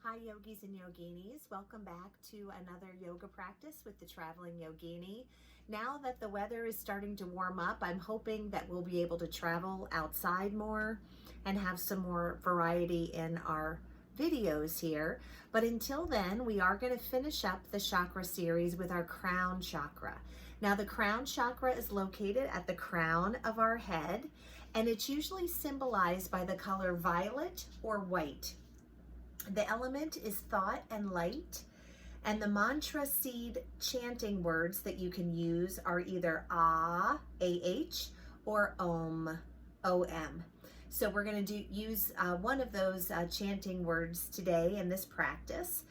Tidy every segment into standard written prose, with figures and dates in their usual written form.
Hi yogis and yoginis, welcome back to another yoga practice with the Traveling Yogini. Now that the weather is starting to warm up, I'm hoping that we'll be able to travel outside more and have some more variety in our videos here. But until then, we are going to finish up the chakra series with our crown chakra. Now the crown chakra is located at the crown of our head, and it's usually symbolized by the color violet or white. The element is thought and light, and the mantra seed chanting words that you can use are either A-H, or Om, O-M. So we're going to use one of those chanting words today in this practice.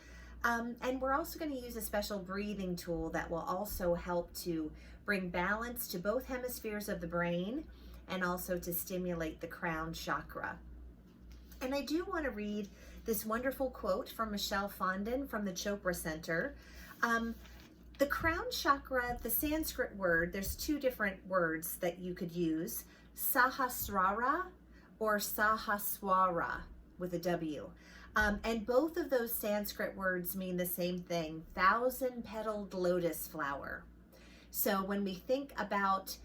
And we're also going to use a special breathing tool that will also help to bring balance to both hemispheres of the brain and also to stimulate the crown chakra. And I do want to read this wonderful quote from Michelle Fondin from the Chopra Center. The crown chakra, the Sanskrit word, there's two different words that you could use, Sahasrara or Sahaswara with a W. And both of those Sanskrit words mean the same thing, thousand-petaled lotus flower. So when we think about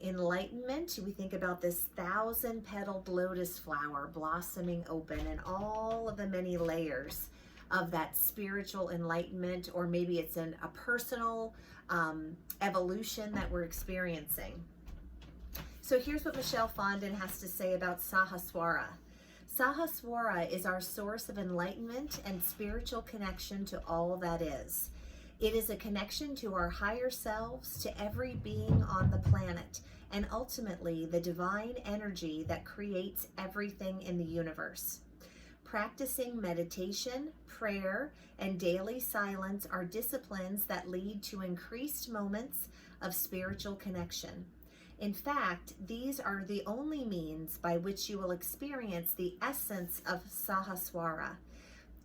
enlightenment, we think about this thousand-petaled lotus flower blossoming open and all of the many layers of that spiritual enlightenment, or maybe it's a personal evolution that we're experiencing. So here's what Michelle Fondin has to say about Sahaswara. Sahaswara is our source of enlightenment and spiritual connection to all that is. It is a connection to our higher selves, to every being on the planet, and ultimately the divine energy that creates everything in the universe. Practicing meditation, prayer, and daily silence are disciplines that lead to increased moments of spiritual connection. In fact, these are the only means by which you will experience the essence of Sahaswara.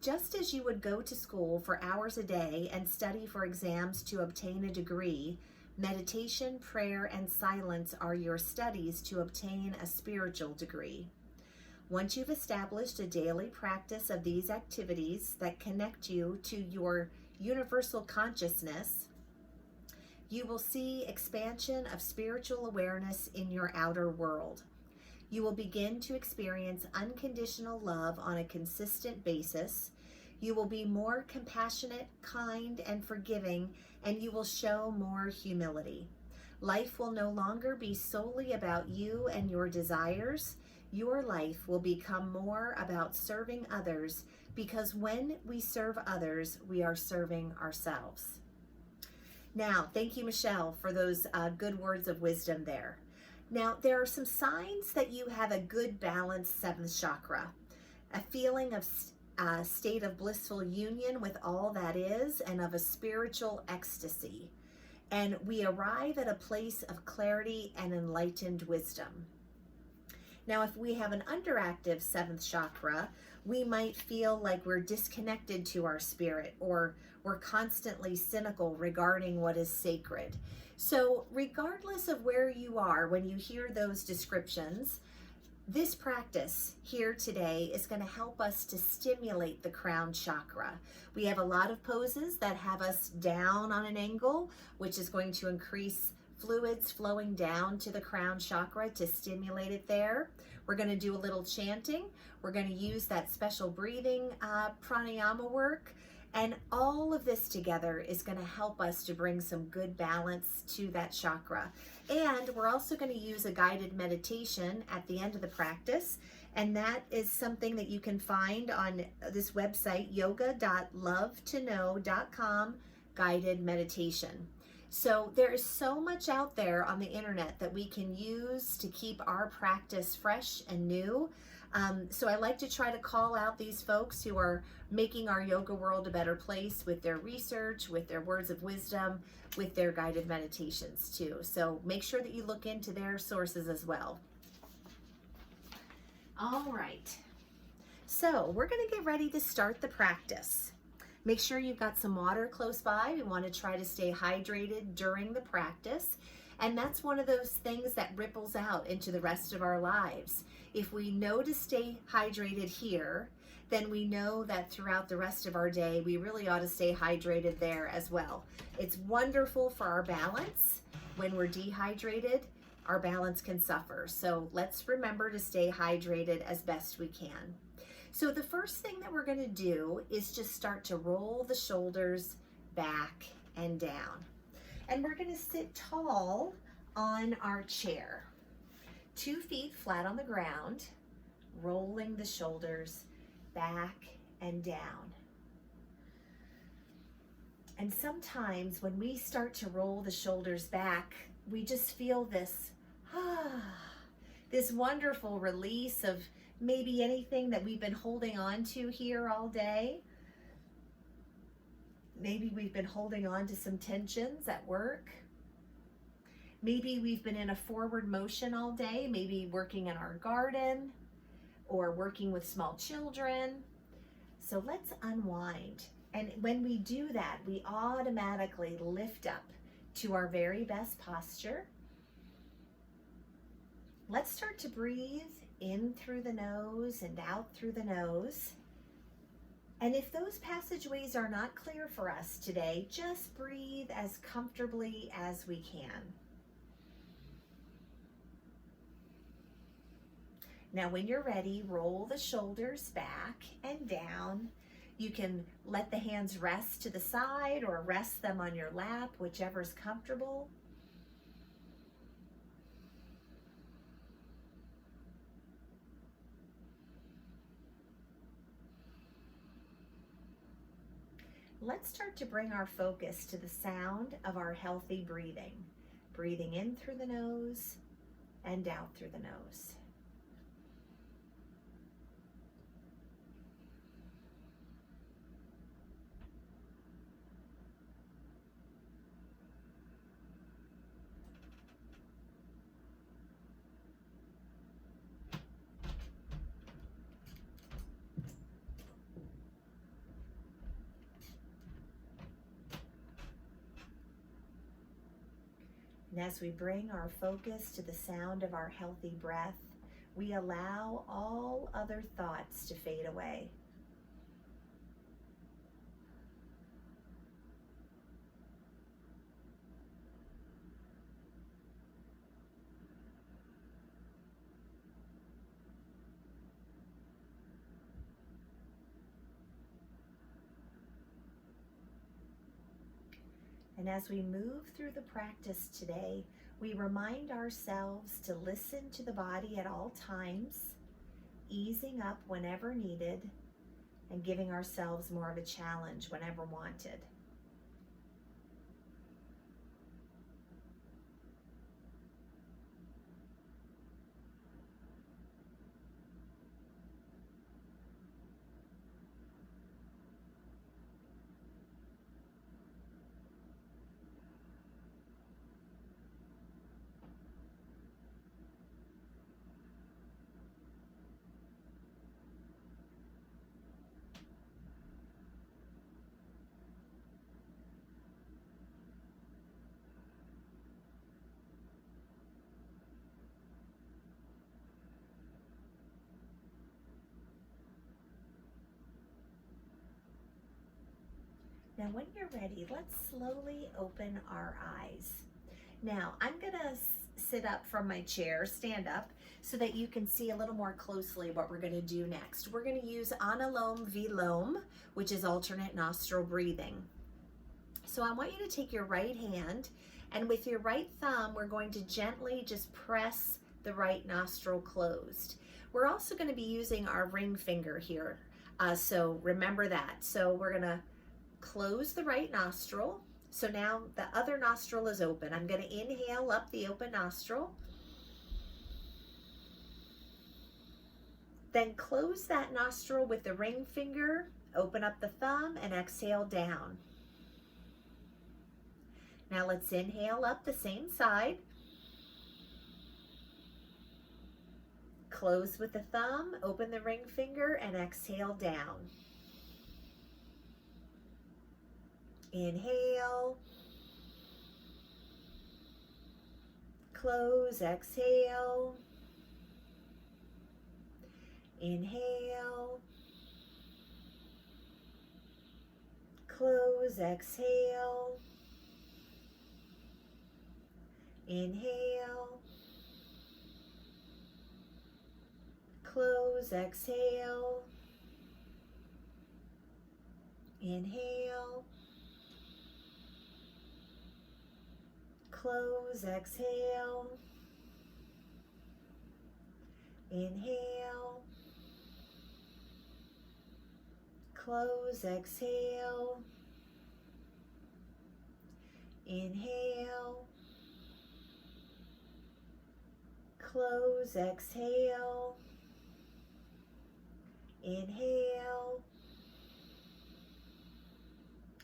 Just as you would go to school for hours a day and study for exams to obtain a degree, meditation, prayer, and silence are your studies to obtain a spiritual degree. Once you've established a daily practice of these activities that connect you to your universal consciousness, you will see expansion of spiritual awareness in your outer world. You will begin to experience unconditional love on a consistent basis. You will be more compassionate, kind, and forgiving, and you will show more humility. Life will no longer be solely about you and your desires. Your life will become more about serving others, because when we serve others, we are serving ourselves. Now, thank you, Michelle, for those good words of wisdom there. Now, there are some signs that you have a good balanced seventh chakra, a feeling of state of blissful union with all that is, and of a spiritual ecstasy. And we arrive at a place of clarity and enlightened wisdom. Now, if we have an underactive seventh chakra, we might feel like we're disconnected to our spirit, or we're constantly cynical regarding what is sacred. So regardless of where you are when you hear those descriptions, this practice here today is going to help us to stimulate the crown chakra. We have a lot of poses that have us down on an angle, which is going to increase fluids flowing down to the crown chakra to stimulate it there. We're going to do a little chanting. We're going to use that special breathing pranayama work. And all of this together is going to help us to bring some good balance to that chakra. And we're also going to use a guided meditation at the end of the practice. And that is something that you can find on this website, yoga.lovetoknow.com, guided meditation. So there is so much out there on the internet that we can use to keep our practice fresh and new. So I like to try to call out these folks who are making our yoga world a better place with their research, with their words of wisdom, with their guided meditations too. So make sure that you look into their sources as well. All right. So we're going to get ready to start the practice. Make sure you've got some water close by. We want to try to stay hydrated during the practice. And that's one of those things that ripples out into the rest of our lives. If we know to stay hydrated here, then we know that throughout the rest of our day, we really ought to stay hydrated there as well. It's wonderful for our balance. When we're dehydrated, our balance can suffer. So let's remember to stay hydrated as best we can. So the first thing that we're going to do is just start to roll the shoulders back and down. And we're going to sit tall on our chair. 2 feet flat on the ground, rolling the shoulders back and down. And sometimes when we start to roll the shoulders back, we just feel this, this wonderful release of maybe anything that we've been holding on to here all day. Maybe we've been holding on to some tensions at work. Maybe we've been in a forward motion all day, maybe working in our garden or working with small children. So let's unwind. And when we do that, we automatically lift up to our very best posture. Let's start to breathe in through the nose and out through the nose. And if those passageways are not clear for us today, just breathe as comfortably as we can. Now, when you're ready, roll the shoulders back and down. You can let the hands rest to the side or rest them on your lap, whichever's comfortable. Let's start to bring our focus to the sound of our healthy breathing. Breathing in through the nose and out through the nose. And as we bring our focus to the sound of our healthy breath, we allow all other thoughts to fade away. And as we move through the practice today, we remind ourselves to listen to the body at all times, easing up whenever needed, and giving ourselves more of a challenge whenever wanted. Now, when you're ready, let's slowly open our eyes. Now, I'm gonna sit up from my chair, stand up, so that you can see a little more closely what we're gonna do next. We're gonna use Anulom Vilom, which is alternate nostril breathing. So I want you to take your right hand, and with your right thumb, we're going to gently just press the right nostril closed. We're also gonna be using our ring finger here, so remember that. So we're gonna close the right nostril. So now the other nostril is open. I'm going to inhale up the open nostril. Then close that nostril with the ring finger, open up the thumb, and exhale down. Now let's inhale up the same side. Close with the thumb, open the ring finger, and exhale down. Inhale, close, exhale, inhale, Close, exhale. Inhale. Close, exhale. Inhale. Close, exhale. Inhale. Close, exhale. Inhale. Close, exhale. Inhale.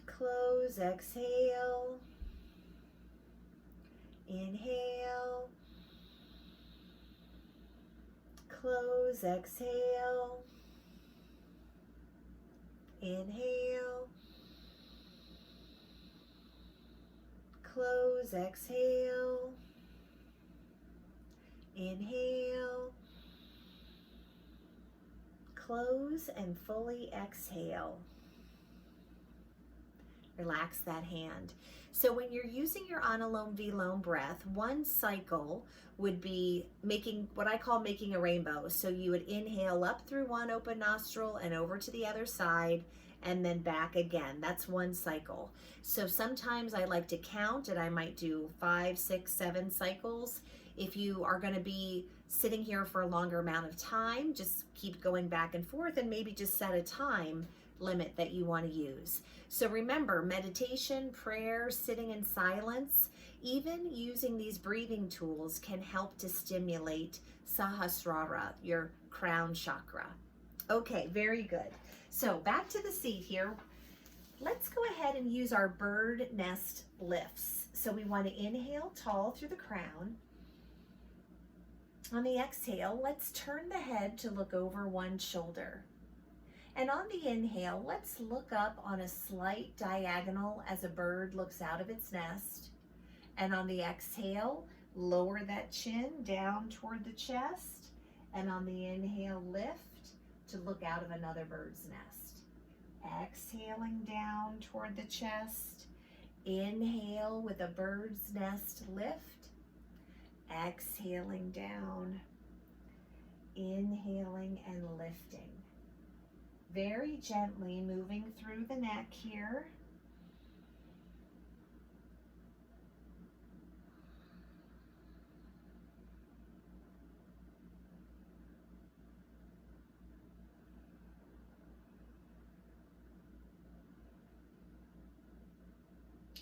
Close, exhale. Inhale. Close, exhale. Inhale. Close, exhale. Inhale. Close and fully exhale. Relax that hand. So when you're using your Anulom Vilom breath, one cycle would be making what I call making a rainbow. So you would inhale up through one open nostril and over to the other side and then back again. That's one cycle. So sometimes I like to count and I might do 5, 6, 7 cycles. If you are going to be sitting here for a longer amount of time, just keep going back and forth and maybe just set a time limit that you want to use. So remember, meditation, prayer, sitting in silence, even using these breathing tools can help to stimulate Sahasrara, your crown chakra. Okay, very good. So back to the seat here. Let's go ahead and use our bird nest lifts. So we want to inhale tall through the crown. On the exhale, let's turn the head to look over one shoulder. And on the inhale, let's look up on a slight diagonal as a bird looks out of its nest. And on the exhale, lower that chin down toward the chest. And on the inhale, lift to look out of another bird's nest. Exhaling down toward the chest. Inhale with a bird's nest lift. Exhaling down. Inhaling and lifting. Very gently moving through the neck here.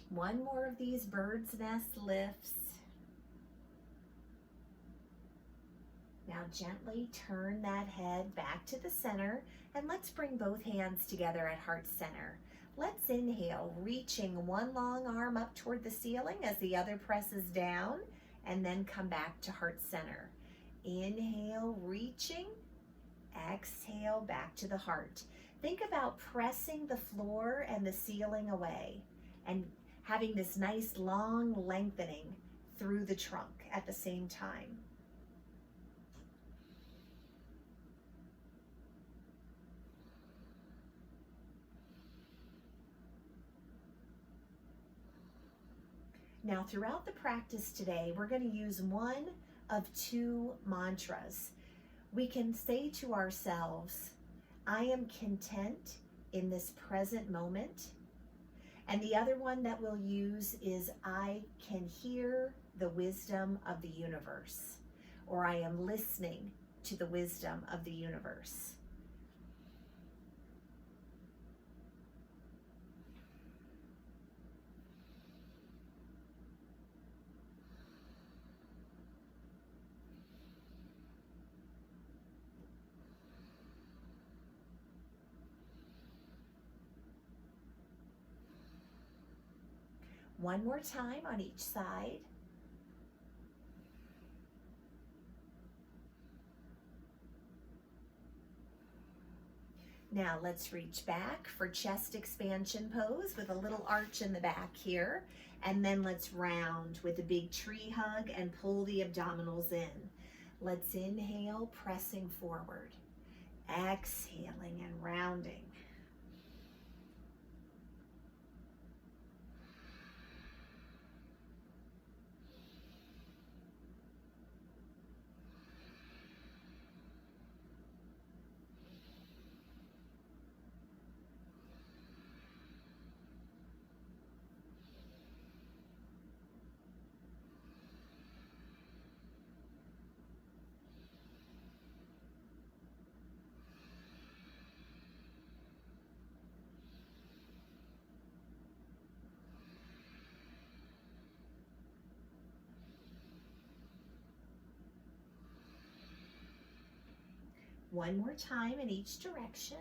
One more of these bird's nest lifts. Now gently turn that head back to the center and let's bring both hands together at heart center. Let's inhale, reaching one long arm up toward the ceiling as the other presses down, and then come back to heart center. Inhale, reaching. Exhale, back to the heart. Think about pressing the floor and the ceiling away and having this nice long lengthening through the trunk at the same time. Now, throughout the practice today, we're going to use one of two mantras. We can say to ourselves, I am content in this present moment. And the other one that we'll use is, I can hear the wisdom of the universe, or I am listening to the wisdom of the universe. One more time on each side. Now let's reach back for chest expansion pose with a little arch in the back here. And then let's round with a big tree hug and pull the abdominals in. Let's inhale, pressing forward. Exhaling and rounding. One more time in each direction.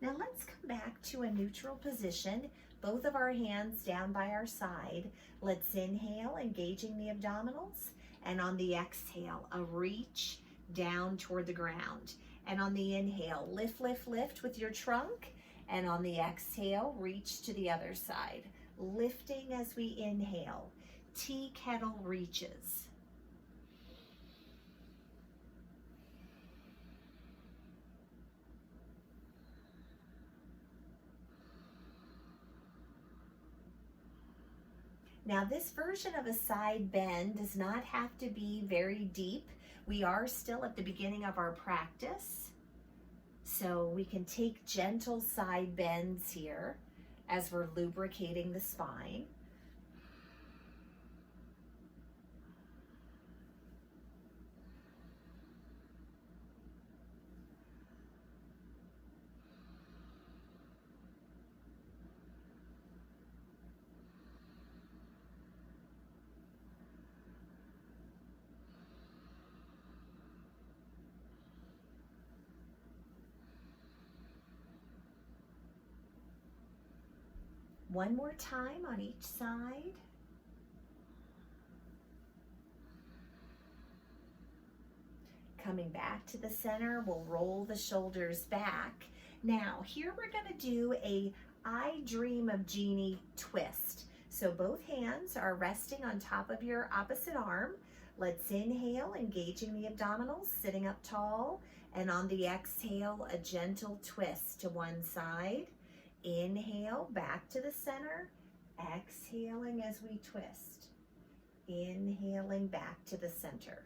Now let's come back to a neutral position, both of our hands down by our side. Let's inhale, engaging the abdominals, and on the exhale, a reach down toward the ground. And on the inhale, lift, lift, lift with your trunk, and on the exhale, reach to the other side. Lifting as we inhale, tea kettle reaches. Now this version of a side bend does not have to be very deep. We are still at the beginning of our practice, so we can take gentle side bends here as we're lubricating the spine. One more time on each side. Coming back to the center, we'll roll the shoulders back. Now, here we're going to do a I Dream of Jeannie twist. So both hands are resting on top of your opposite arm. Let's inhale, engaging the abdominals, sitting up tall, and on the exhale, a gentle twist to one side. Inhale, back to the center, exhaling as we twist. Inhaling back to the center.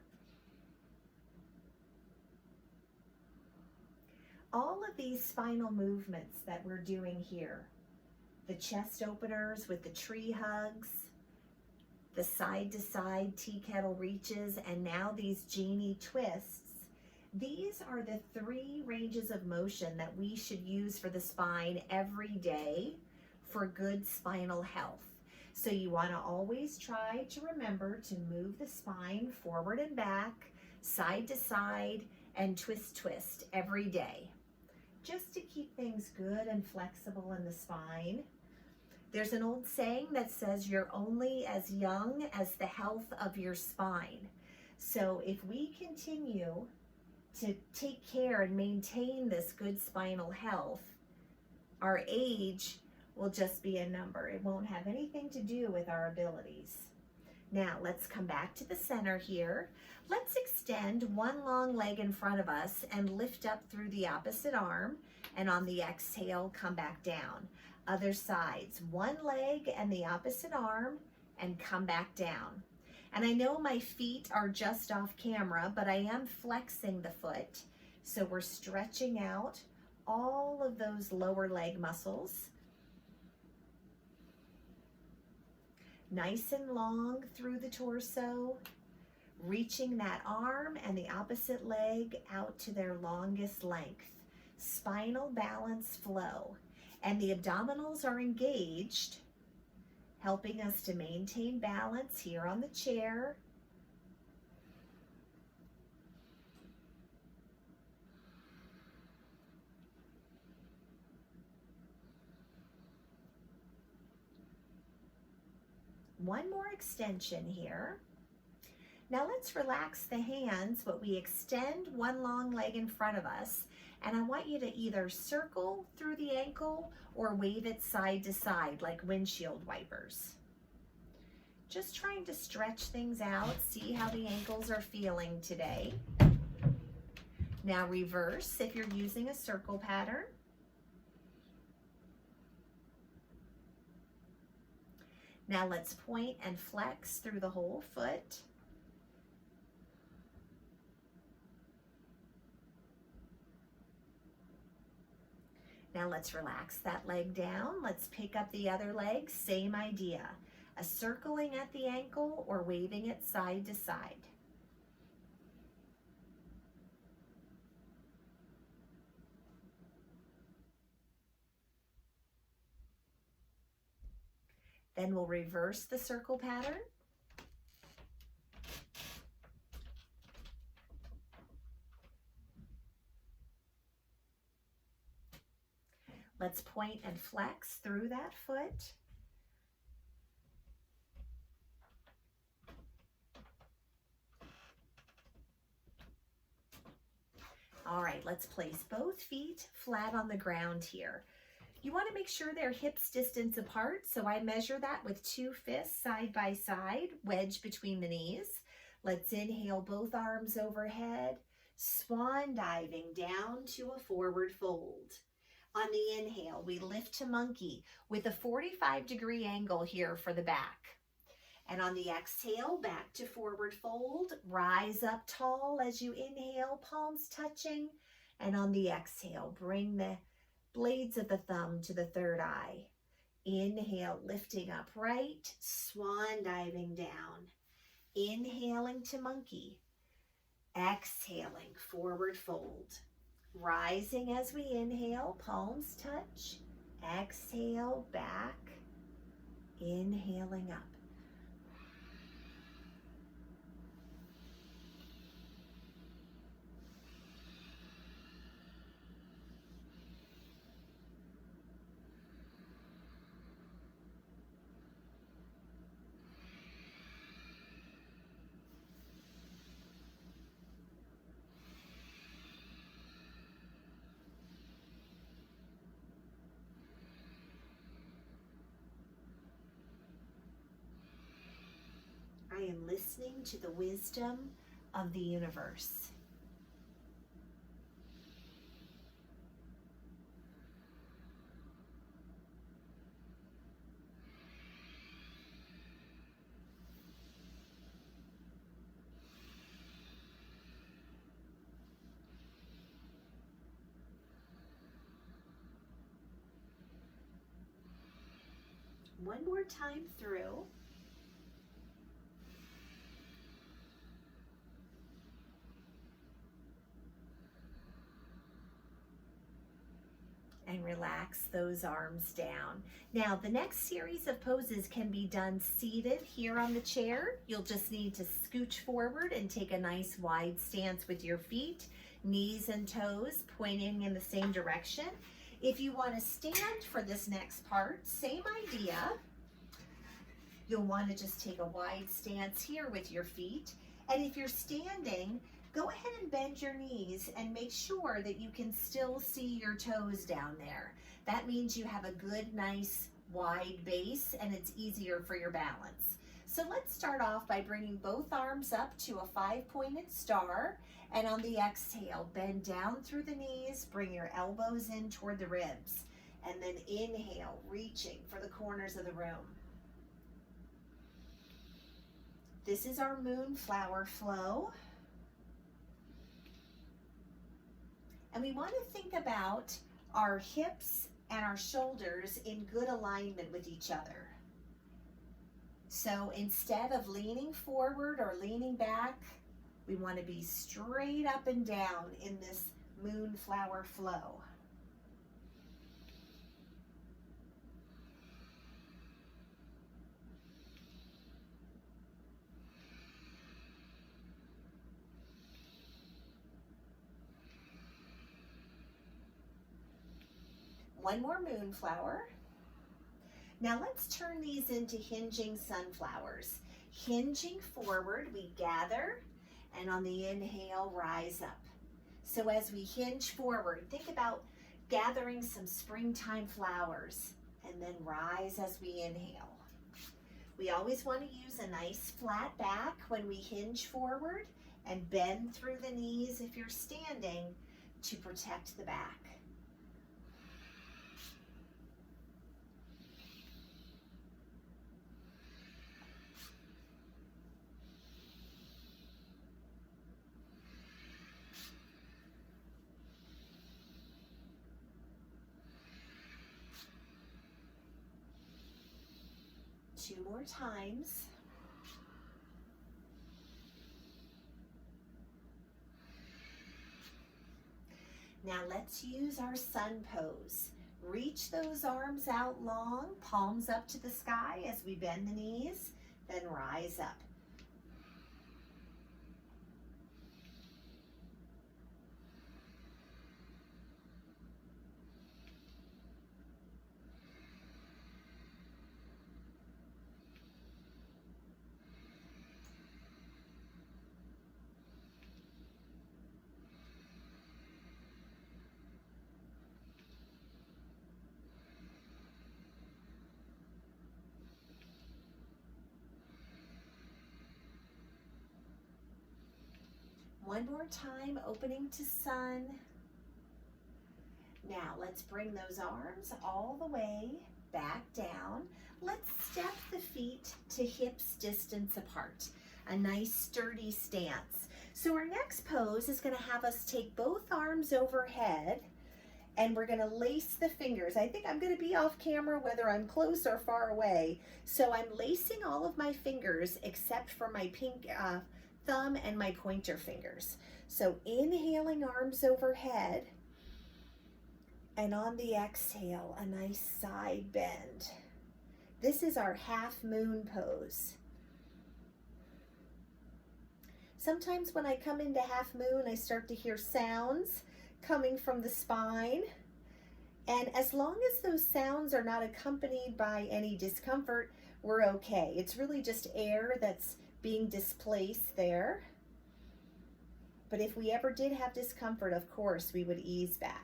All of these spinal movements that we're doing here, the chest openers with the tree hugs, the side to side tea kettle reaches, and now these Jeannie twists, these are the 3 ranges of motion that we should use for the spine every day for good spinal health. So you want to always try to remember to move the spine forward and back, side to side, and twist, twist every day, just to keep things good and flexible in the spine. There's an old saying that says you're only as young as the health of your spine. So if we continue to take care and maintain this good spinal health, our age will just be a number. It won't have anything to do with our abilities. Now let's come back to the center here. Let's extend one long leg in front of us and lift up through the opposite arm, and on the exhale, come back down. Other sides, one leg and the opposite arm, and come back down. And I know my feet are just off camera, but I am flexing the foot. So we're stretching out all of those lower leg muscles. Nice and long through the torso, reaching that arm and the opposite leg out to their longest length. Spinal balance flow. And the abdominals are engaged, helping us to maintain balance here on the chair. One more extension here. Now let's relax the hands, but we extend one long leg in front of us. And I want you to either circle through the ankle or wave it side to side like windshield wipers. Just trying to stretch things out, see how the ankles are feeling today. Now reverse if you're using a circle pattern. Now let's point and flex through the whole foot. Now let's relax that leg down. Let's pick up the other leg, same idea. A circling at the ankle or waving it side to side. Then we'll reverse the circle pattern. Let's point and flex through that foot. All right, let's place both feet flat on the ground here. You want to make sure they're hips distance apart, so I measure that with 2 fists side by side, wedge between the knees. Let's inhale, both arms overhead, swan diving down to a forward fold. On the inhale, we lift to monkey with a 45-degree angle here for the back. And on the exhale, back to forward fold, rise up tall as you inhale, palms touching. And on the exhale, bring the blades of the thumb to the third eye. Inhale, lifting up right, swan diving down. Inhaling to monkey. Exhaling, forward fold. Rising as we inhale, palms touch. Exhale, back. Inhaling up. I am listening to the wisdom of the universe. One more time through. And relax those arms down. Now, the next series of poses can be done seated here on the chair. You'll just need to scooch forward and take a nice wide stance with your feet, knees and toes pointing in the same direction. If you want to stand for this next part, same idea. You'll want to just take a wide stance here with your feet. And if you're standing, go ahead and bend your knees and make sure that you can still see your toes down there. That means you have a good, nice, wide base and it's easier for your balance. So let's start off by bringing both arms up to a 5-pointed star. And on the exhale, bend down through the knees, bring your elbows in toward the ribs. And then inhale, reaching for the corners of the room. This is our moonflower flow. And we want to think about our hips and our shoulders in good alignment with each other. So instead of leaning forward or leaning back, we want to be straight up and down in this moonflower flow. One more moonflower. Now let's turn these into hinging sunflowers. Hinging forward, we gather, and on the inhale, rise up. So as we hinge forward, think about gathering some springtime flowers, and then rise as we inhale. We always want to use a nice flat back when we hinge forward, and bend through the knees if you're standing to protect the back. Two more times. Now let's use our sun pose. Reach those arms out long, palms up to the sky as we bend the knees, then rise up. One more time, opening to sun. Now let's bring those arms all the way back down. Let's step the feet to hips distance apart. A nice sturdy stance. So our next pose is going to have us take both arms overhead and we're going to lace the fingers. I think I'm going to be off camera whether I'm close or far away. So I'm lacing all of my fingers except for my thumb and my pointer fingers. So inhaling, arms overhead, and on the exhale, a nice side bend. This is our half moon pose. Sometimes when I come into half moon, I start to hear sounds coming from the spine. And as long as those sounds are not accompanied by any discomfort, we're okay. It's really just air that's being displaced there. But if we ever did have discomfort, of course, we would ease back.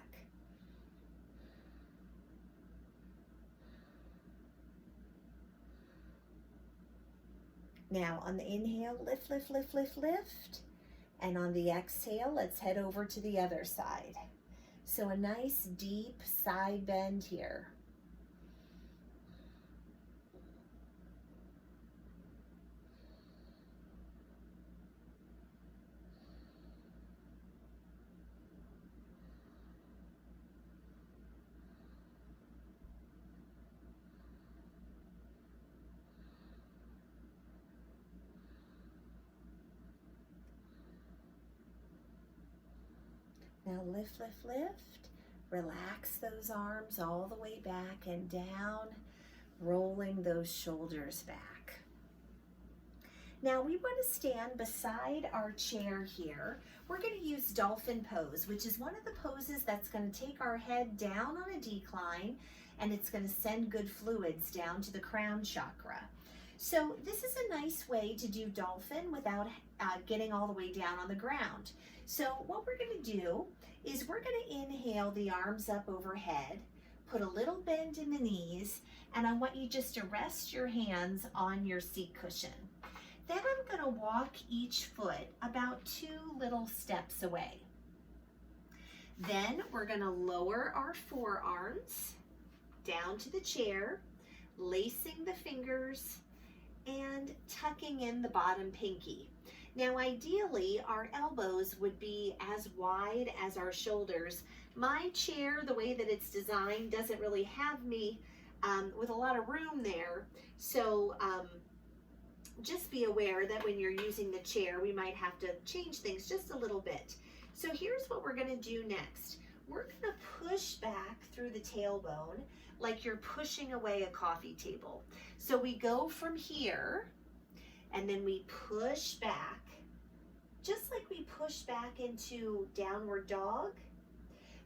Now on the inhale, lift, lift, lift, lift, lift. And on the exhale, let's head over to the other side. So a nice deep side bend here. Now lift, lift, lift. Relax those arms all the way back and down, rolling those shoulders back. Now we want to stand beside our chair here. We're going to use dolphin pose, which is one of the poses that's going to take our head down on a decline, and it's going to send good fluids down to the crown chakra. So this is a nice way to do dolphin without getting all the way down on the ground. So what we're going to do is we're going to inhale the arms up overhead, put a little bend in the knees, and I want you just to rest your hands on your seat cushion. Then I'm going to walk each foot about 2 little steps away. Then we're going to lower our forearms down to the chair, lacing the fingers and tucking in the bottom pinky. Now ideally our elbows would be as wide as our shoulders. My chair, the way that it's designed, doesn't really have me with a lot of room there. So just be aware that when you're using the chair, we might have to change things just a little bit. So here's what we're going to do next. We're going to push back through the tailbone like you're pushing away a coffee table. So we go from here and then we push back, just like we push back into downward dog.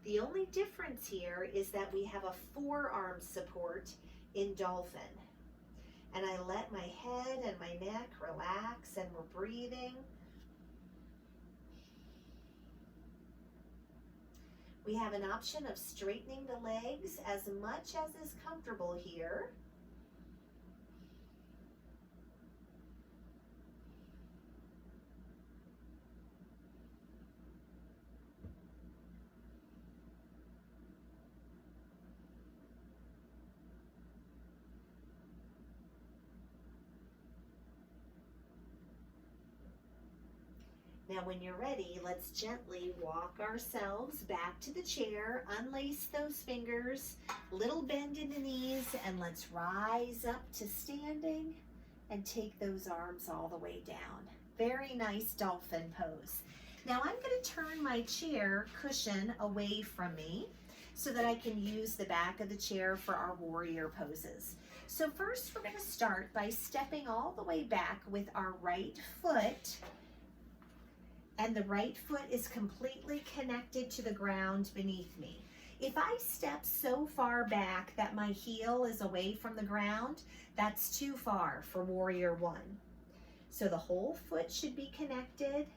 The only difference here is that we have a forearm support in dolphin. And I let my head and my neck relax and we're breathing. We have an option of straightening the legs as much as is comfortable here. Now when you're ready, let's gently walk ourselves back to the chair, unlace those fingers, little bend in the knees, and let's rise up to standing and take those arms all the way down. Very nice dolphin pose. Now I'm going to turn my chair cushion away from me so that I can use the back of the chair for our warrior poses. So first we're going to start by stepping all the way back with our right foot, and the right foot is completely connected to the ground beneath me. If I step so far back that my heel is away from the ground, that's too far for warrior one. So the whole foot should be connected.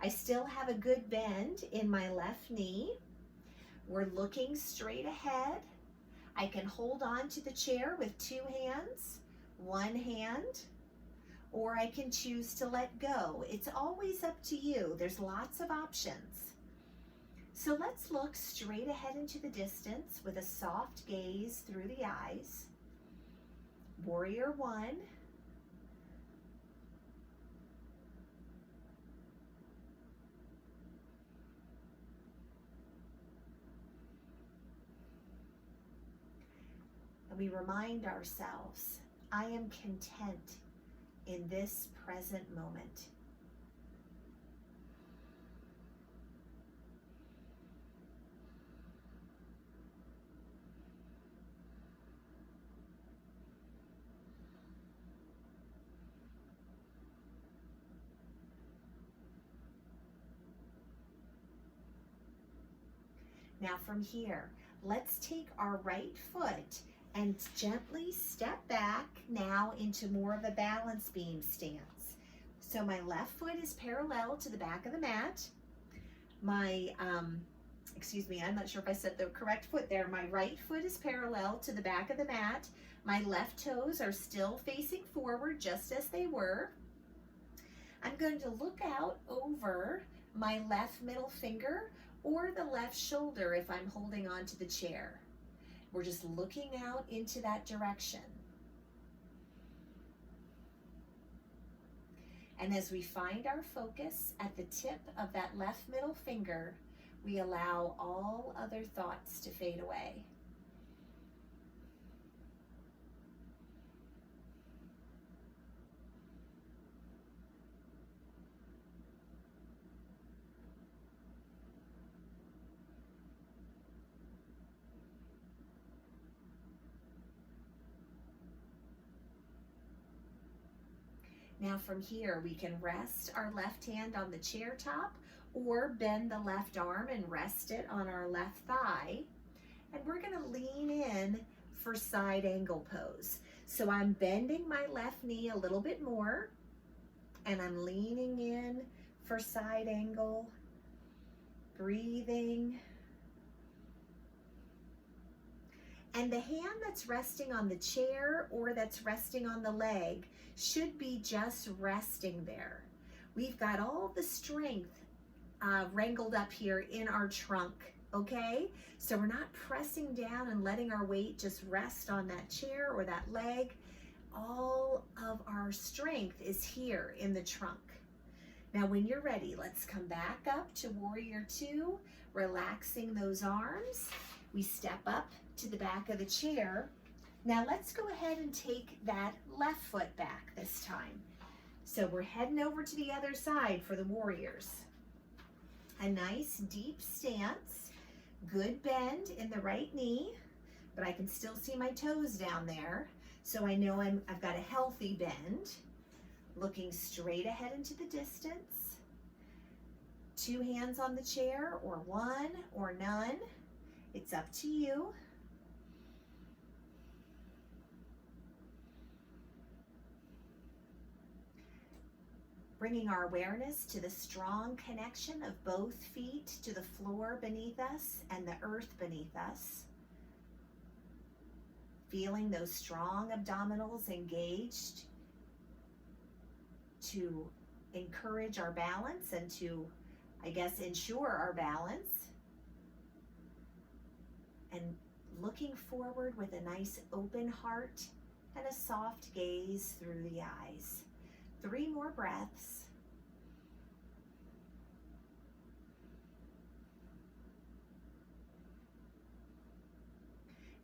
I still have a good bend in my left knee. We're looking straight ahead. I can hold on to the chair with 2 hands, 1 hand, or I can choose to let go. It's always up to you. There's lots of options. So let's look straight ahead into the distance with a soft gaze through the eyes. Warrior one. And we remind ourselves, I am content in this present moment. Now from here, let's take our right foot and gently step back now into more of a balance beam stance. So my left foot is parallel to the back of the mat. My, I'm not sure if I said the correct foot there. My right foot is parallel to the back of the mat. My left toes are still facing forward just as they were. I'm going to look out over my left middle finger or the left shoulder if I'm holding on to the chair. We're just looking out into that direction. And as we find our focus at the tip of that left middle finger, we allow all other thoughts to fade away. Now from here, we can rest our left hand on the chair top or bend the left arm and rest it on our left thigh. And we're gonna lean in for side angle pose. So I'm bending my left knee a little bit more and I'm leaning in for side angle, breathing. And the hand that's resting on the chair or that's resting on the leg should be just resting there. We've got all the strength wrangled up here in our trunk, okay? So we're not pressing down and letting our weight just rest on that chair or that leg. All of our strength is here in the trunk. Now when you're ready, let's come back up to Warrior Two, relaxing those arms. We step up to the back of the chair. Now let's go ahead and take that left foot back this time. So we're heading over to the other side for the warriors. A nice deep stance, good bend in the right knee, but I can still see my toes down there. So I know I've got a healthy bend, looking straight ahead into the distance. Two hands on the chair or one or none. It's up to you. Bringing our awareness to the strong connection of both feet to the floor beneath us and the earth beneath us. Feeling those strong abdominals engaged to encourage our balance and to, I guess, ensure our balance. And looking forward with a nice open heart and a soft gaze through the eyes. 3 more breaths.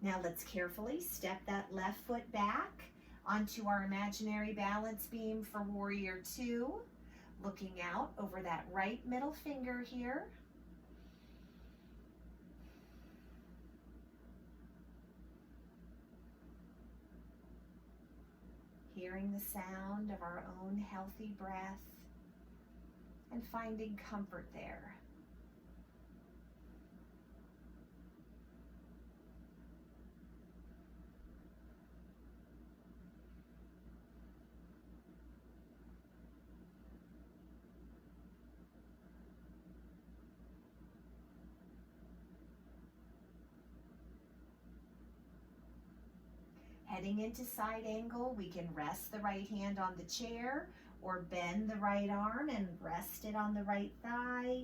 Now let's carefully step that left foot back onto our imaginary balance beam for Warrior Two, looking out over that right middle finger here. Hearing the sound of our own healthy breath and finding comfort there. heading into side angle, we can rest the right hand on the chair or bend the right arm and rest it on the right thigh.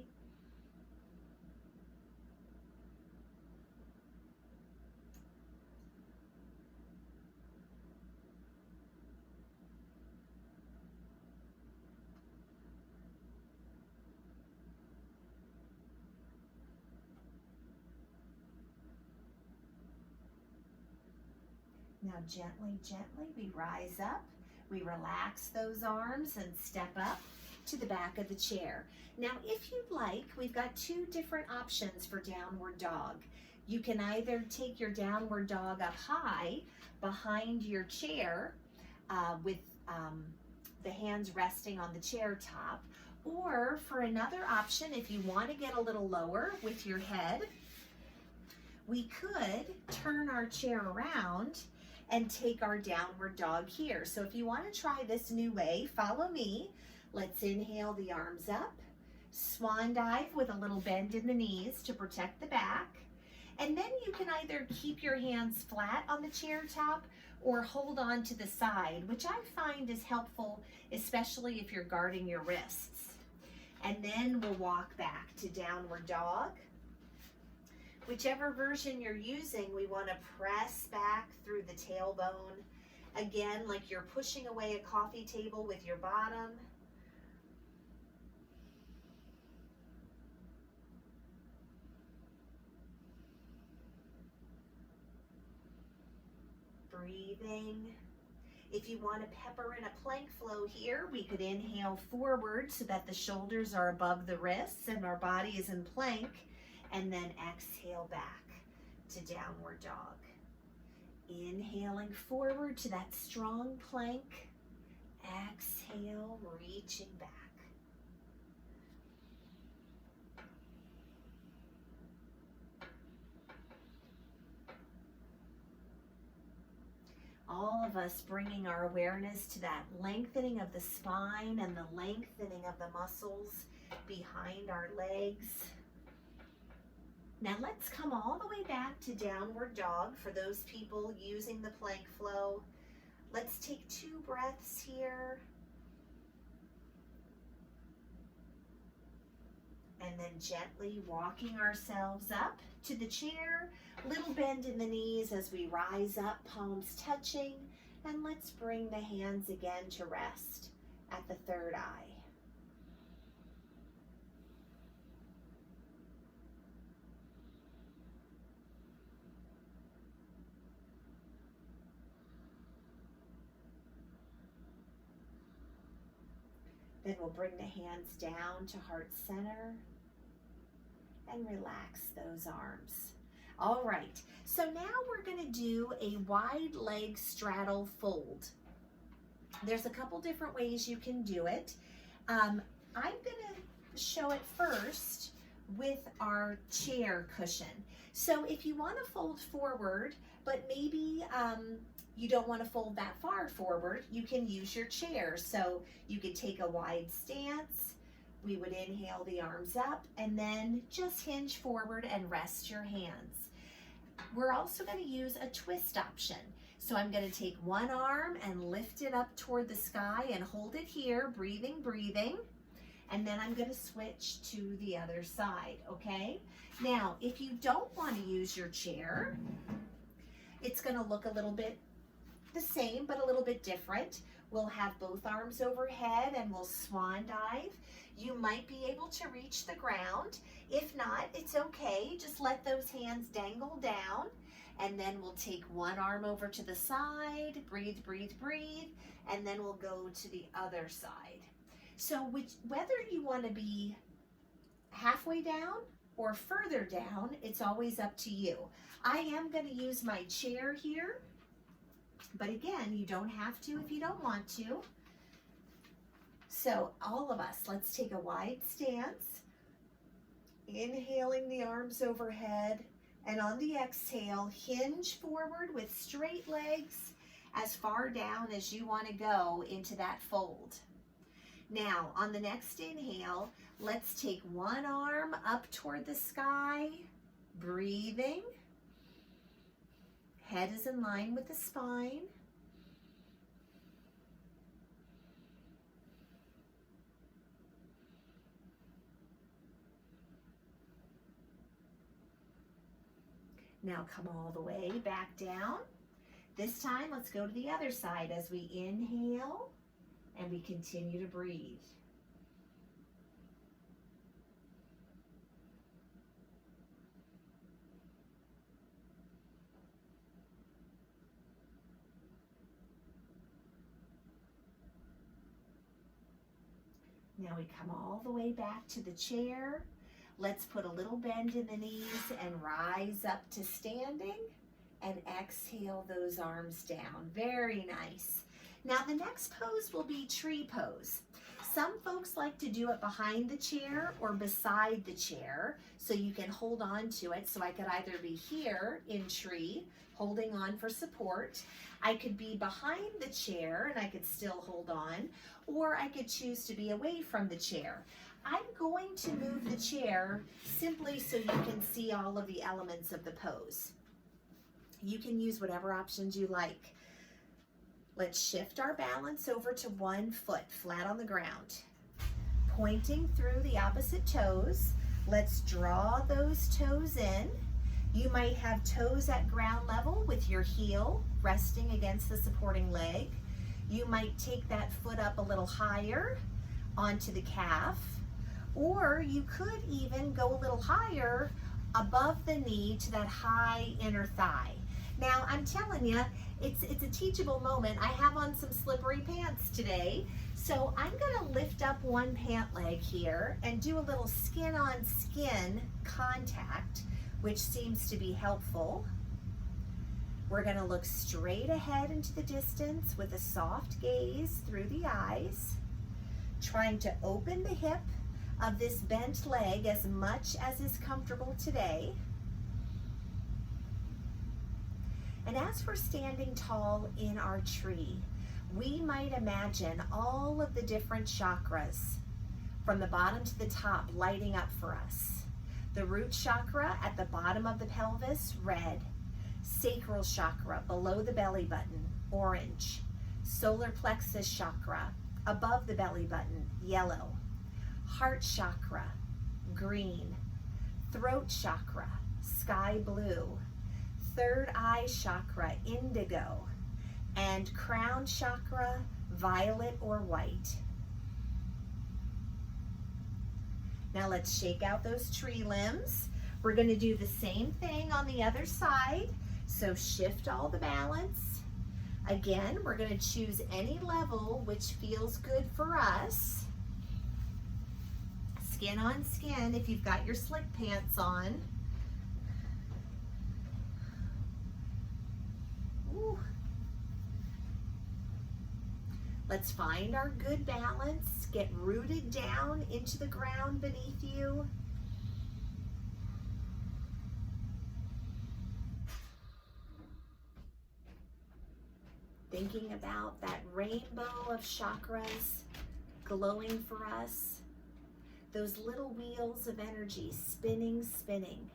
Now gently, gently, we rise up. We relax those arms and step up to the back of the chair. Now, if you'd like, we've got two different options for downward dog. You can either take your downward dog up high behind your chair with the hands resting on the chair top, or for another option, if you want to get a little lower with your head, we could turn our chair around and take our downward dog here. So if you want to try this new way, follow me. Let's inhale the arms up, swan dive with a little bend in the knees to protect the back. And then you can either keep your hands flat on the chair top or hold on to the side, which I find is helpful, especially if you're guarding your wrists. And then we'll walk back to downward dog. Whichever version you're using, we want to press back through the tailbone. Again, like you're pushing away a coffee table with your bottom. Breathing. If you want to pepper in a plank flow here, we could inhale forward so that the shoulders are above the wrists and our body is in plank. And then exhale back to downward dog. Inhaling forward to that strong plank. Exhale, reaching back. All of us bringing our awareness to that lengthening of the spine and the lengthening of the muscles behind our legs. Now let's come all the way back to downward dog for those people using the plank flow. Let's take 2 breaths here. And then gently walking ourselves up to the chair. Little bend in the knees as we rise up, palms touching. And let's bring the hands again to rest at the third eye. Then we'll bring the hands down to heart center and relax those arms. All right, so now we're going to do a wide leg straddle fold. There's a couple different ways you can do it. I'm going to show it first with our chair cushion. So if you want to fold forward, but maybe you don't want to fold that far forward, you can use your chair. So you could take a wide stance. We would inhale the arms up and then just hinge forward and rest your hands. We're also going to use a twist option. So I'm going to take one arm and lift it up toward the sky and hold it here, breathing, breathing. And then I'm going to switch to the other side, okay? Now, if you don't want to use your chair, it's going to look a little bit the same, but a little bit different. We'll have both arms overhead and we'll swan dive. You might be able to reach the ground. If not, it's okay. Just let those hands dangle down. And then we'll take one arm over to the side, breathe, breathe, breathe, and then we'll go to the other side. So whether you want to be halfway down or further down, it's always up to you. I am going to use my chair here, but again, you don't have to if you don't want to. So all of us, let's take a wide stance, inhaling the arms overhead, and on the exhale, hinge forward with straight legs as far down as you want to go into that fold. Now, on the next inhale, let's take one arm up toward the sky, breathing. Head is in line with the spine. Now come all the way back down. This time, let's go to the other side as we inhale and we continue to breathe. Now we come all the way back to the chair. Let's put a little bend in the knees and rise up to standing and exhale those arms down. Very nice. Now the next pose will be tree pose. Some folks like to do it behind the chair or beside the chair so you can hold on to it. So I could either be here in tree, holding on for support. I could be behind the chair and I could still hold on, or I could choose to be away from the chair. I'm going to move the chair simply so you can see all of the elements of the pose. You can use whatever options you like. Let's shift our balance over to one foot flat on the ground. Pointing through the opposite toes, let's draw those toes in. You might have toes at ground level with your heel resting against the supporting leg. You might take that foot up a little higher onto the calf, or you could even go a little higher above the knee to that high inner thigh. Now, I'm telling you, it's a teachable moment. I have on some slippery pants today, so I'm gonna lift up one pant leg here and do a little skin on skin contact, which seems to be helpful. We're gonna look straight ahead into the distance with a soft gaze through the eyes, trying to open the hip of this bent leg as much as is comfortable today. And as we're standing tall in our tree, we might imagine all of the different chakras from the bottom to the top lighting up for us. The root chakra at the bottom of the pelvis, red. Sacral chakra below the belly button, orange. Solar plexus chakra above the belly button, yellow. Heart chakra, green. Throat chakra, sky blue. Third eye chakra, indigo. And crown chakra, violet or white. Now let's shake out those tree limbs. We're going to do the same thing on the other side. So shift all the balance. Again, we're going to choose any level which feels good for us. Skin on skin if you've got your slick pants on. Ooh. Let's find our good balance. Get rooted down into the ground beneath you. Thinking about that rainbow of chakras glowing for us. Those little wheels of energy spinning, spinning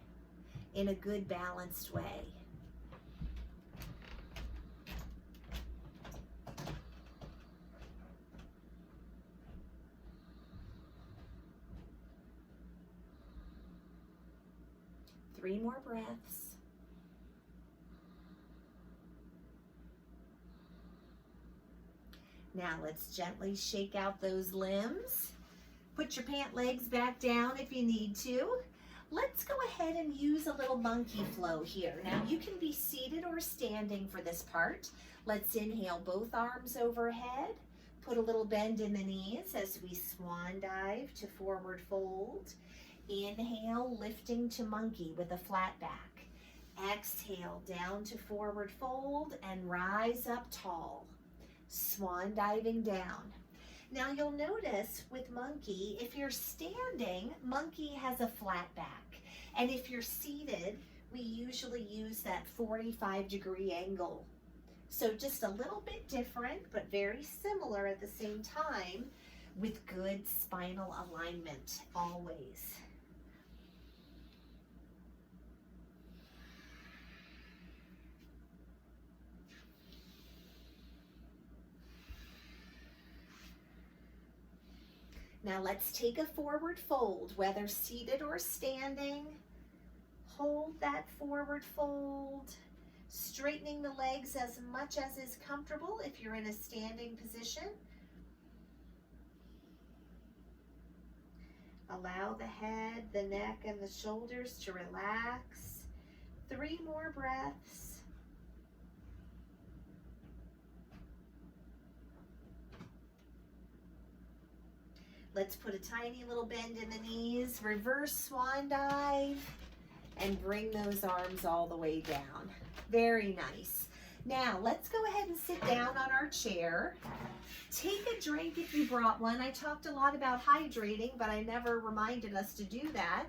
in a good balanced way. Three more breaths. Now let's gently shake out those limbs. Put your pant legs back down if you need to. Let's go ahead and use a little monkey flow here. Now you can be seated or standing for this part. Let's inhale both arms overhead. Put a little bend in the knees as we swan dive to forward fold. Inhale, lifting to monkey with a flat back. Exhale, down to forward fold and rise up tall. Swan diving down. Now you'll notice with monkey, if you're standing, monkey has a flat back. And if you're seated, we usually use that 45-degree angle. So just a little bit different, but very similar at the same time with good spinal alignment always. Now let's take a forward fold, whether seated or standing. Hold that forward fold, straightening the legs as much as is comfortable if you're in a standing position. Allow the head, the neck, and the shoulders to relax. 3 more breaths. Let's put a tiny little bend in the knees, reverse swan dive, and bring those arms all the way down. Very nice. Now, let's go ahead and sit down on our chair. Take a drink if you brought one. I talked a lot about hydrating, but I never reminded us to do that.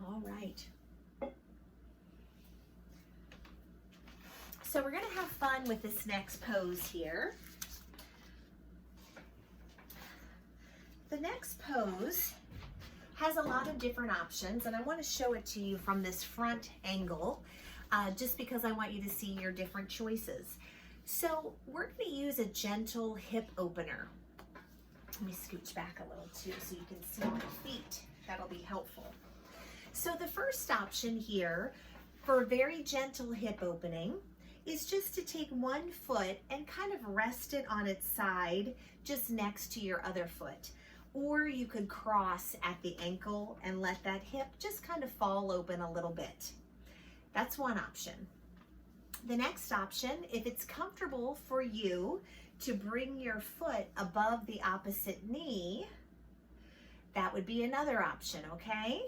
All right. So we're going to have fun with this next pose here. The next pose has a lot of different options, and I want to show it to you from this front angle, just because I want you to see your different choices. So we're going to use a gentle hip opener. Let me scooch back a little too so you can see my feet. That'll be helpful. So the first option here for a very gentle hip opening is just to take one foot and kind of rest it on its side just next to your other foot. Or you could cross at the ankle and let that hip just kind of fall open a little bit. That's one option. The next option, if it's comfortable for you to bring your foot above the opposite knee, that would be another option, okay?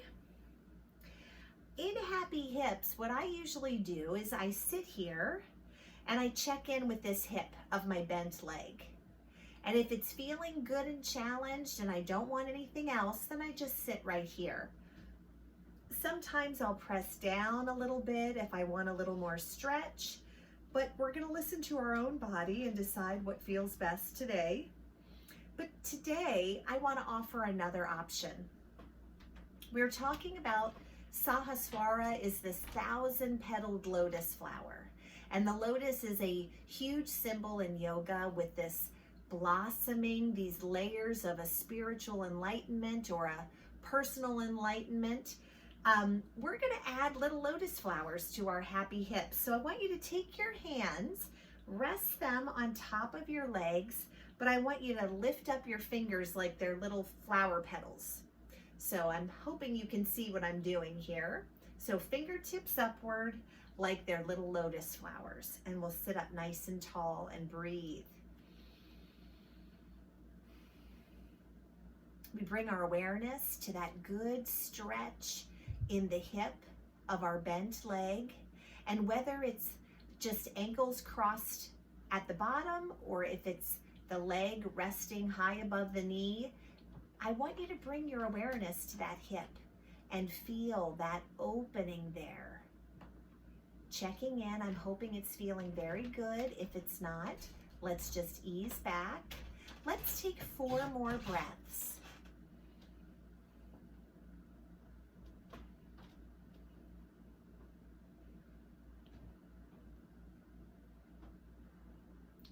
In Happy Hips, what I usually do is I sit here and I check in with this hip of my bent leg. And if it's feeling good and challenged and I don't want anything else, then I just sit right here. Sometimes I'll press down a little bit if I want a little more stretch, but we're going to listen to our own body and decide what feels best today. But today I want to offer another option. We're talking about Sahasrara is this 1,000-petaled lotus flower. And the lotus is a huge symbol in yoga with this blossoming, these layers of a spiritual enlightenment or a personal enlightenment. We're going to add little lotus flowers to our Happy Hips. So I want you to take your hands, rest them on top of your legs, but I want you to lift up your fingers like they're little flower petals. So I'm hoping you can see what I'm doing here. So fingertips upward like they're little lotus flowers, and we'll sit up nice and tall and breathe. We bring our awareness to that good stretch in the hip of our bent leg, and whether it's just ankles crossed at the bottom or if it's the leg resting high above the knee, I want you to bring your awareness to that hip and feel that opening there. Checking in, I'm hoping it's feeling very good. If it's not, let's just ease back. Let's take 4 more breaths.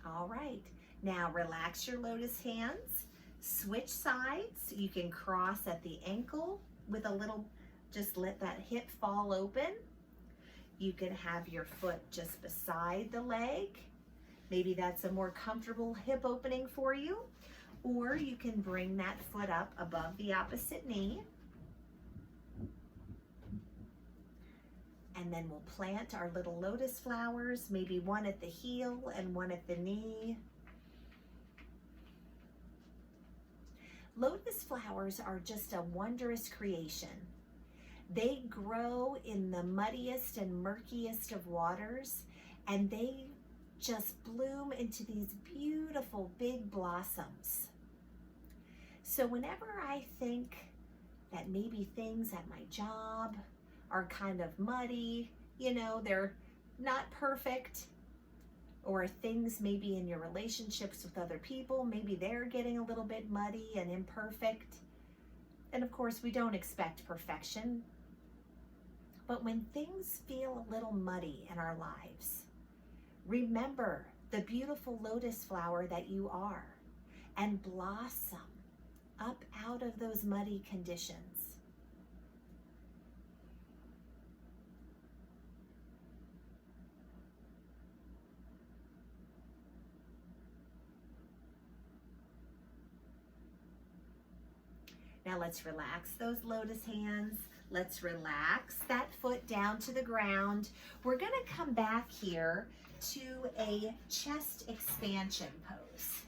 All right, now relax your lotus hands, switch sides. You can cross at the ankle with a little, just let that hip fall open. You can have your foot just beside the leg. Maybe that's a more comfortable hip opening for you. Or you can bring that foot up above the opposite knee. And then we'll plant our little lotus flowers, maybe one at the heel and one at the knee. Lotus flowers are just a wondrous creation. They grow in the muddiest and murkiest of waters, and they just bloom into these beautiful big blossoms. So whenever I think that maybe things at my job are kind of muddy, you know, they're not perfect, or things maybe in your relationships with other people, maybe they're getting a little bit muddy and imperfect. And of course, we don't expect perfection. But when things feel a little muddy in our lives, Remember the beautiful lotus flower that you are and blossom up out of those muddy conditions. Now let's relax those lotus hands. Let's relax that foot down to the ground. We're going to come back here to a chest expansion pose.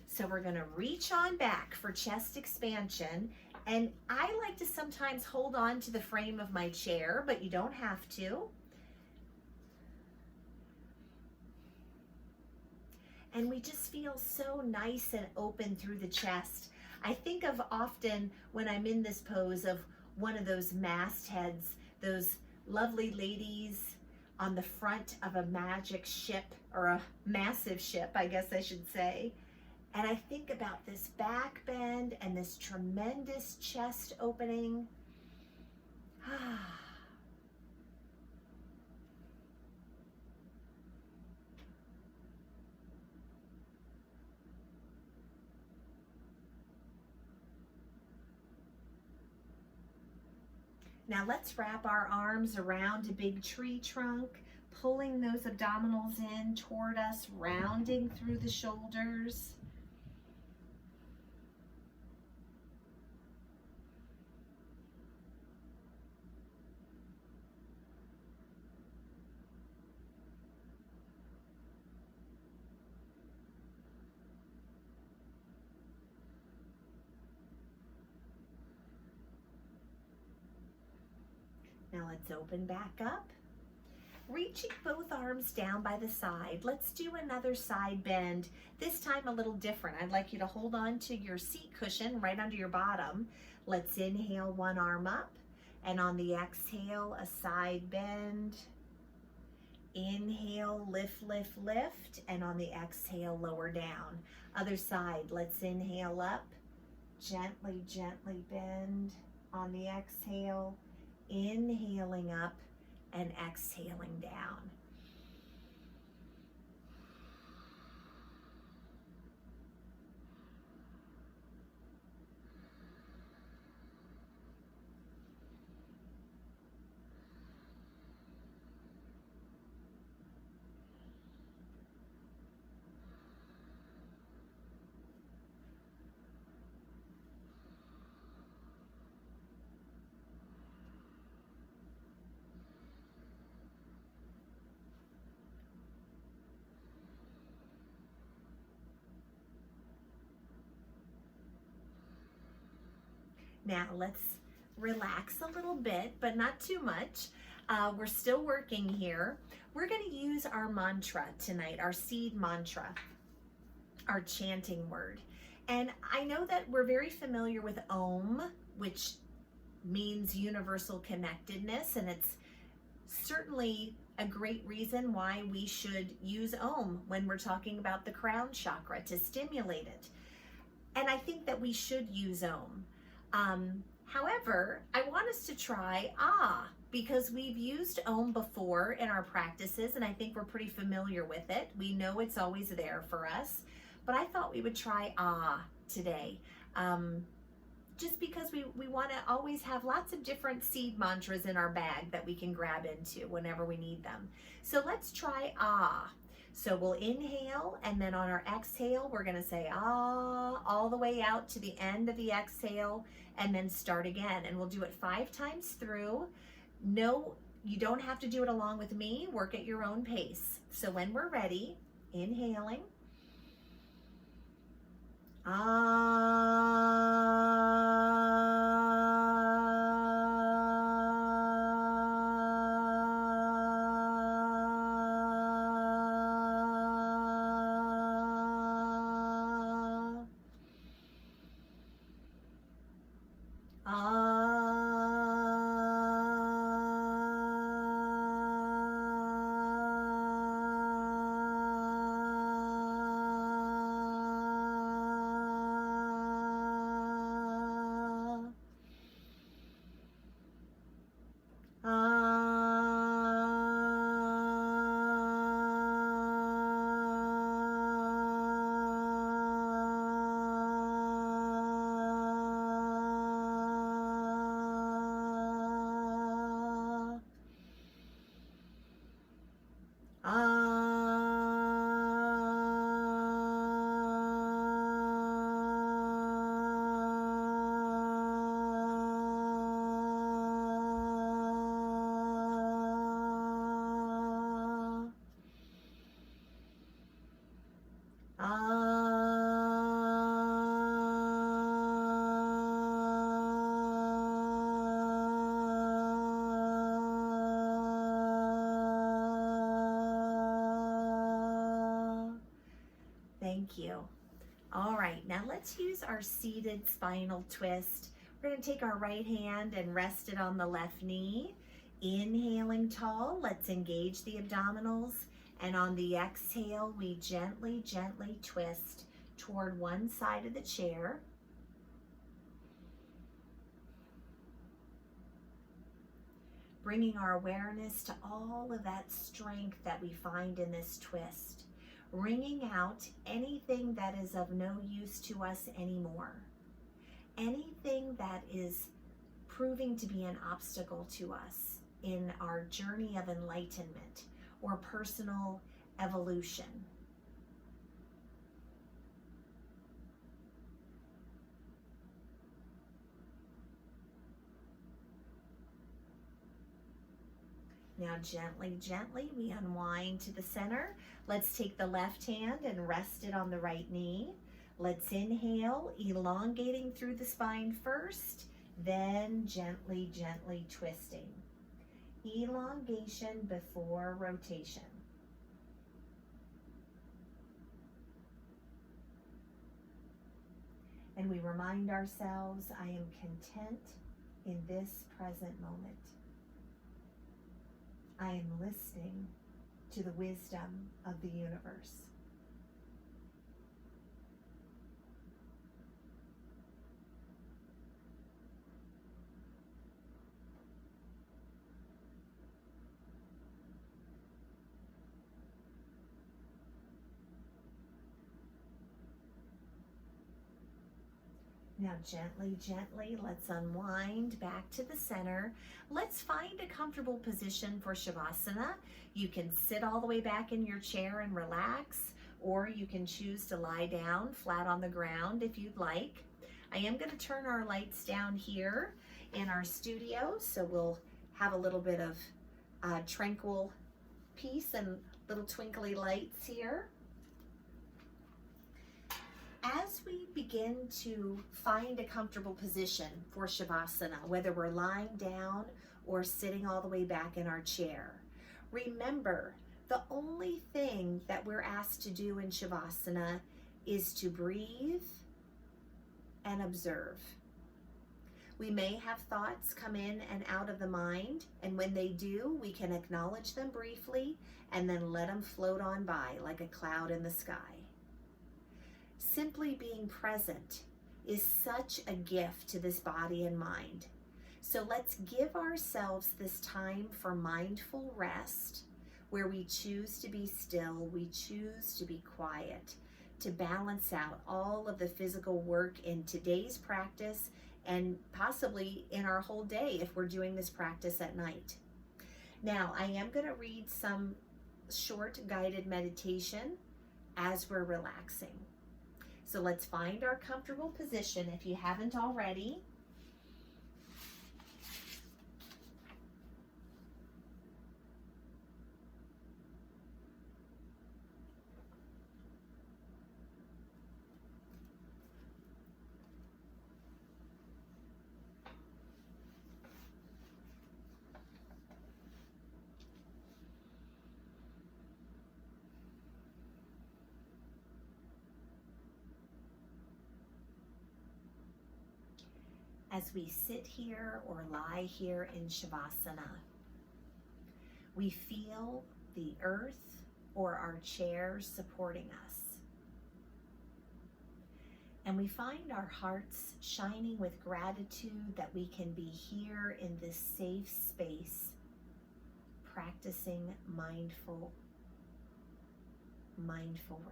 So we're going to reach on back for chest expansion. And I like to sometimes hold on to the frame of my chair, but you don't have to. And we just feel so nice and open through the chest. I think of often when I'm in this pose of one of those mastheads, those lovely ladies on the front of a magic ship, or a massive ship, I guess I should say. And I think about this back bend and this tremendous chest opening. Now let's wrap our arms around a big tree trunk, pulling those abdominals in toward us, rounding through the shoulders. Now let's open back up. Reaching both arms down by the side. Let's do another side bend, this time a little different. I'd like you to hold on to your seat cushion right under your bottom. Let's inhale one arm up, and on the exhale, a side bend. Inhale, lift, lift, lift, and on the exhale, lower down. Other side, let's inhale up, gently, gently bend. On the exhale, inhaling up and exhaling down. Now let's relax a little bit, but not too much. We're still working here. We're going to use our mantra tonight, our seed mantra, our chanting word. And I know that we're very familiar with Om, which means universal connectedness, and it's certainly a great reason why we should use Om when we're talking about the Crown Chakra to stimulate it. And I think that we should use Om. However, I want us to try Ah, because we've used Om before in our practices, and I think we're pretty familiar with it. We know it's always there for us, but I thought we would try Ah today. Just because we want to always have lots of different seed mantras in our bag that we can grab into whenever we need them. So let's try Ah. So we'll inhale, and then on our exhale, we're going to say Ah all the way out to the end of the exhale, and then start again. And we'll do it 5 times through. No, you don't have to do it along with me. Work at your own pace. So when we're ready, inhaling. Thank you. All right, now let's use our seated spinal twist. We're going to take our right hand and rest it on the left knee. Inhaling tall, let's engage the abdominals. And on the exhale, we gently, gently twist toward one side of the chair. Bringing our awareness to all of that strength that we find in this twist. Wringing out anything that is of no use to us anymore. Anything that is proving to be an obstacle to us in our journey of enlightenment or personal evolution. Now gently, gently, we unwind to the center. Let's take the left hand and rest it on the right knee. Let's inhale, elongating through the spine first, then gently, gently twisting. Elongation before rotation. And we remind ourselves, I am content in this present moment. I am listening to the wisdom of the universe. Now gently, gently, let's unwind back to the center. Let's find a comfortable position for Shavasana. You can sit all the way back in your chair and relax, or you can choose to lie down flat on the ground if you'd like. I am going to turn our lights down here in our studio, so we'll have a little bit of tranquil peace and little twinkly lights here. As we begin to find a comfortable position for Shavasana, whether we're lying down or sitting all the way back in our chair, remember the only thing that we're asked to do in Shavasana is to breathe and observe. We may have thoughts come in and out of the mind, and when they do, we can acknowledge them briefly and then let them float on by like a cloud in the sky. Simply being present is such a gift to this body and mind. So let's give ourselves this time for mindful rest, where we choose to be still, we choose to be quiet, to balance out all of the physical work in today's practice and possibly in our whole day if we're doing this practice at night. Now, I am going to read some short guided meditation as we're relaxing. So let's find our comfortable position if you haven't already. As we sit here or lie here in Shavasana, we feel the earth or our chair supporting us. And we find our hearts shining with gratitude that we can be here in this safe space, practicing mindful rest.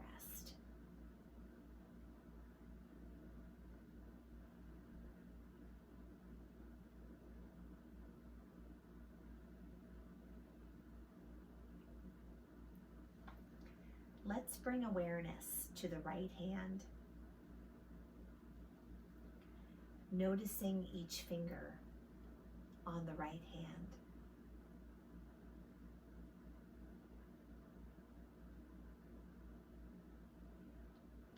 Let's bring awareness to the right hand, noticing each finger on the right hand.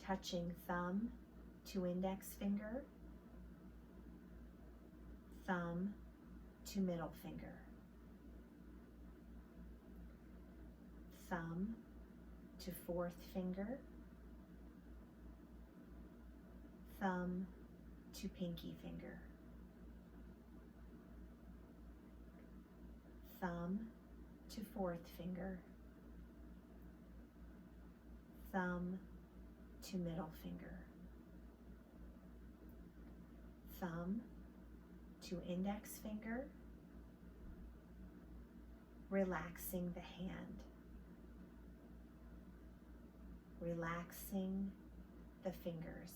Touching thumb to index finger, thumb to middle finger, thumb to fourth finger, thumb to pinky finger, thumb to fourth finger, thumb to middle finger, thumb to index finger, relaxing the hand, relaxing the fingers.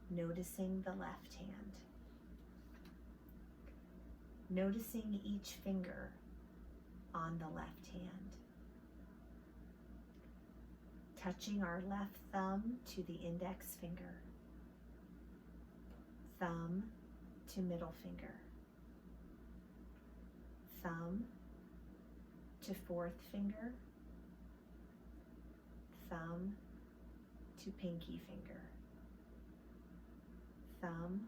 Noticing the left hand. Noticing each finger on the left hand. Touching our left thumb to the index finger. Thumb to middle finger. Thumb to fourth finger. Thumb to pinky finger. Thumb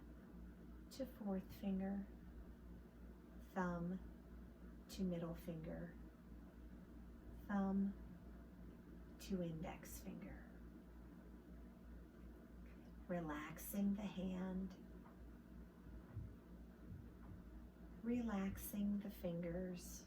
to fourth finger, thumb to middle finger, thumb to index finger. Relaxing the hand, relaxing the fingers.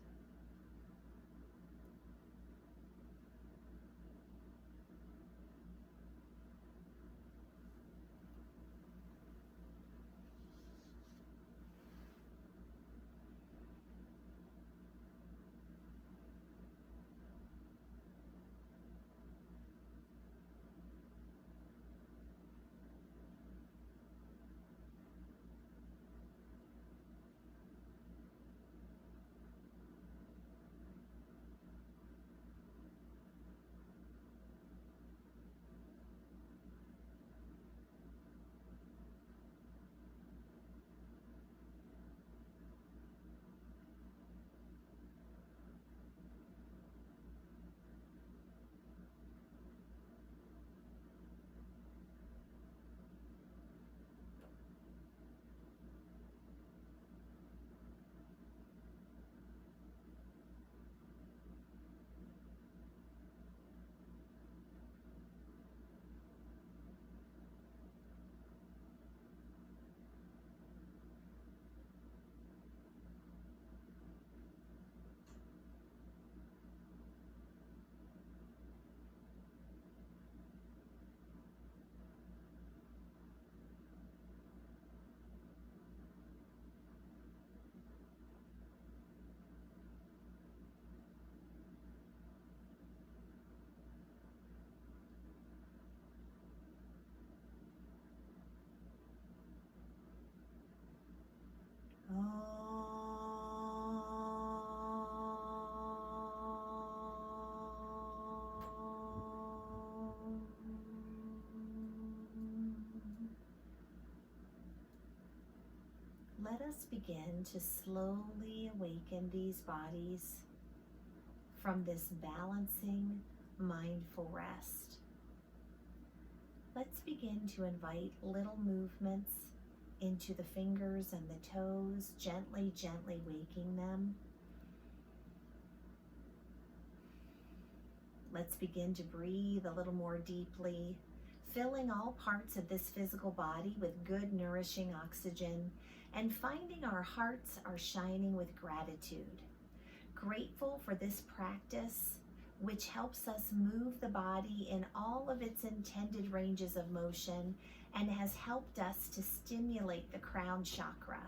Let us begin to slowly awaken these bodies from this balancing, mindful rest. Let's begin to invite little movements into the fingers and the toes, gently, gently waking them. Let's begin to breathe a little more deeply, filling all parts of this physical body with good, nourishing oxygen, and finding our hearts are shining with gratitude. Grateful for this practice, which helps us move the body in all of its intended ranges of motion and has helped us to stimulate the crown chakra.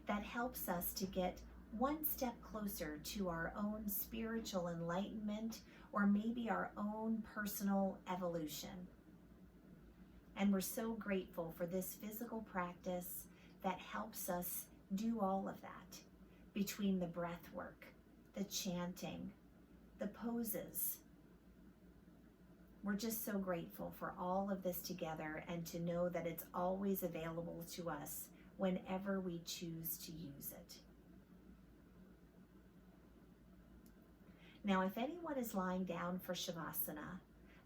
That helps us to get one step closer to our own spiritual enlightenment or maybe our own personal evolution. And we're so grateful for this physical practice that helps us do all of that between the breath work, the chanting, the poses. We're just so grateful for all of this together and to know that it's always available to us whenever we choose to use it. Now, if anyone is lying down for Shavasana,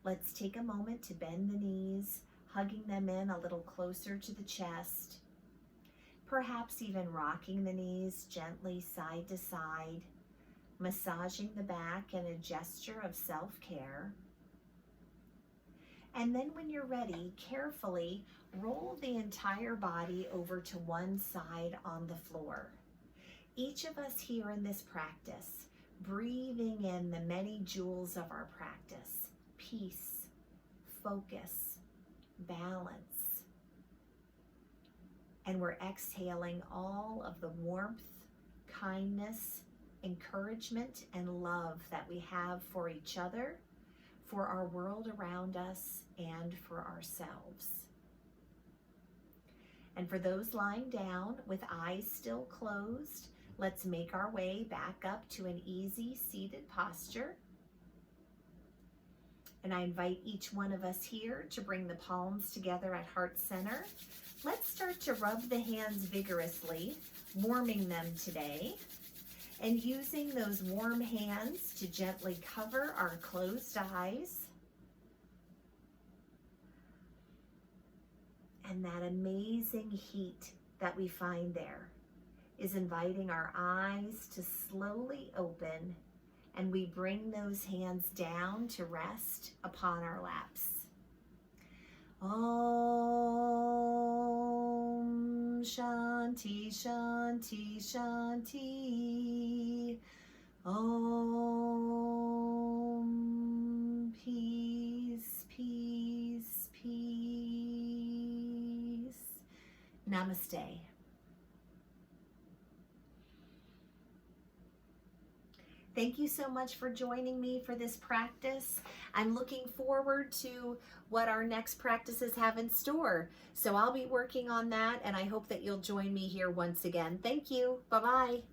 let's take a moment to bend the knees, hugging them in a little closer to the chest, perhaps even rocking the knees gently side to side, massaging the back in a gesture of self-care. And then when you're ready, carefully roll the entire body over to one side on the floor. Each of us here in this practice, breathing in the many jewels of our practice: peace, focus, balance. And we're exhaling all of the warmth, kindness, encouragement, and love that we have for each other, for our world around us, and for ourselves. And for those lying down with eyes still closed, let's make our way back up to an easy seated posture. And I invite each one of us here to bring the palms together at heart center. Let's start to rub the hands vigorously, warming them today, and using those warm hands to gently cover our closed eyes. And that amazing heat that we find there is inviting our eyes to slowly open, and we bring those hands down to rest upon our laps. Om Shanti Shanti Shanti. Om Peace Peace Peace. Namaste. Thank you so much for joining me for this practice. I'm looking forward to what our next practices have in store. So I'll be working on that, and I hope that you'll join me here once again. Thank you. Bye-bye.